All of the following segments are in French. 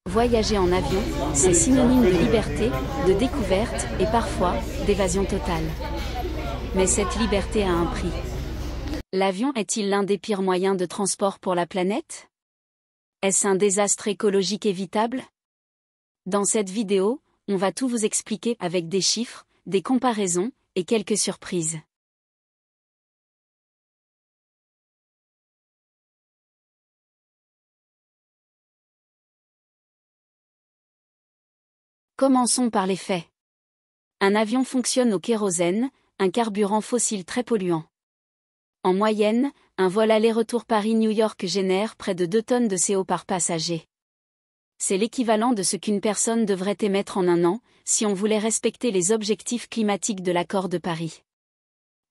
Voyager en avion, c'est synonyme de liberté, de découverte et parfois d'évasion totale. Mais cette liberté a un prix. L'avion est-il l'un des pires moyens de transport pour la planète? Est-ce un désastre écologique évitable? Dans cette vidéo, on va tout vous expliquer avec des chiffres, des comparaisons et quelques surprises. Commençons par les faits. Un avion fonctionne au kérosène, un carburant fossile très polluant. En moyenne, un vol aller-retour Paris-New York génère près de 2 tonnes de CO par passager. C'est l'équivalent de ce qu'une personne devrait émettre en un an, si on voulait respecter les objectifs climatiques de l'accord de Paris.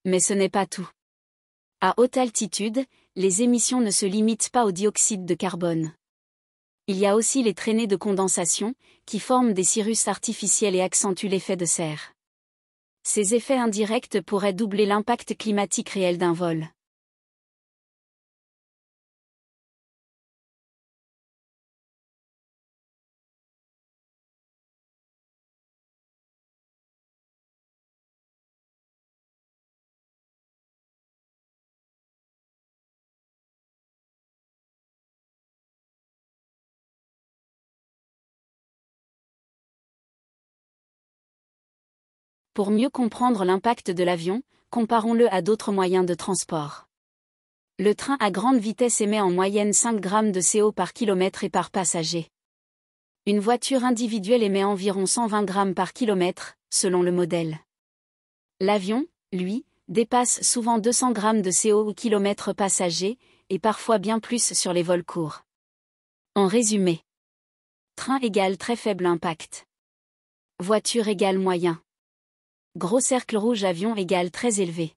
Mais ce n'est pas tout. À haute altitude, les émissions ne se limitent pas au dioxyde de carbone. Il y a aussi les traînées de condensation, qui forment des cirrus artificiels et accentuent l'effet de serre. Ces effets indirects pourraient doubler l'impact climatique réel d'un vol. Pour mieux comprendre l'impact de l'avion, comparons-le à d'autres moyens de transport. Le train à grande vitesse émet en moyenne 5 grammes de CO par kilomètre et par passager. Une voiture individuelle émet environ 120 grammes par kilomètre, selon le modèle. L'avion, lui, dépasse souvent 200 grammes de CO au kilomètre passager, et parfois bien plus sur les vols courts. En résumé, train égale très faible impact. Voiture égale moyen. Gros cercle rouge avion égale très élevé.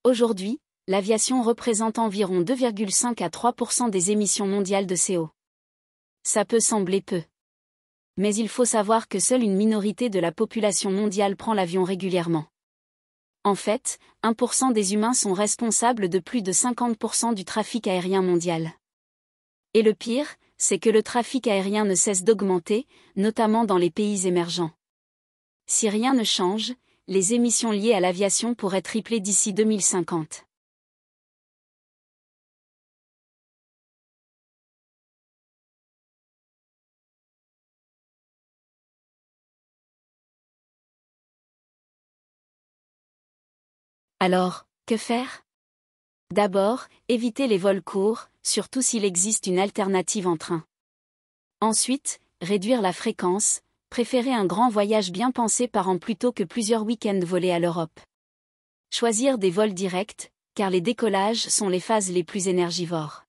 Aujourd'hui, l'aviation représente environ 2,5 à 3% des émissions mondiales de CO. Ça peut sembler peu. Mais il faut savoir que seule une minorité de la population mondiale prend l'avion régulièrement. En fait, 1% des humains sont responsables de plus de 50% du trafic aérien mondial. Et le pire, c'est que le trafic aérien ne cesse d'augmenter, notamment dans les pays émergents. Si rien ne change, les émissions liées à l'aviation pourraient tripler d'ici 2050. Alors, que faire? D'abord, éviter les vols courts, surtout s'il existe une alternative en train. Ensuite, réduire la fréquence, préférer un grand voyage bien pensé par an plutôt que plusieurs week-ends volés à l'Europe. Choisir des vols directs, car les décollages sont les phases les plus énergivores.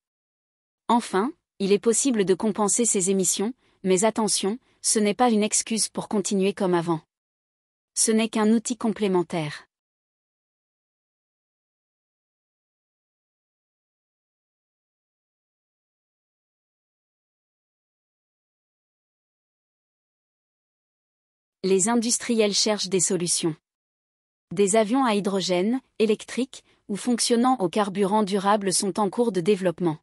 Enfin, il est possible de compenser ces émissions, mais attention, ce n'est pas une excuse pour continuer comme avant. Ce n'est qu'un outil complémentaire. Les industriels cherchent des solutions. Des avions à hydrogène, électriques, ou fonctionnant au carburant durable sont en cours de développement.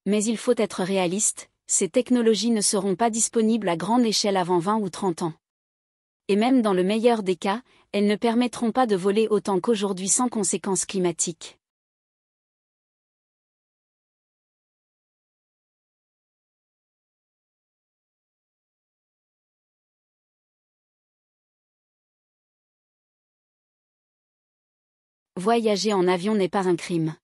Mais il faut être réaliste, ces technologies ne seront pas disponibles à grande échelle avant 20 ou 30 ans. Et même dans le meilleur des cas, elles ne permettront pas de voler autant qu'aujourd'hui sans conséquences climatiques. Voyager en avion n'est pas un crime.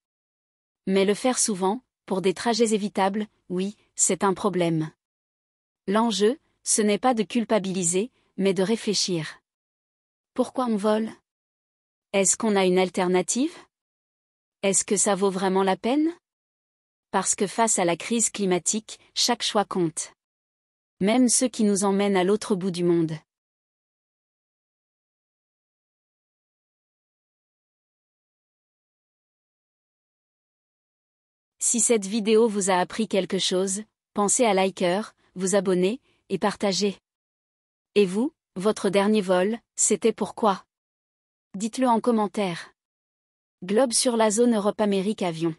Mais le faire souvent, pour des trajets évitables, oui, c'est un problème. L'enjeu, ce n'est pas de culpabiliser, mais de réfléchir. Pourquoi on vole? Est-ce qu'on a une alternative? Est-ce que ça vaut vraiment la peine? Parce que face à la crise climatique, chaque choix compte. Même ceux qui nous emmènent à l'autre bout du monde. Si cette vidéo vous a appris quelque chose, pensez à liker, vous abonner, et partager. Et vous, votre dernier vol, c'était pourquoi? Dites-le en commentaire. Globe sur la zone Europe-Amérique Avion.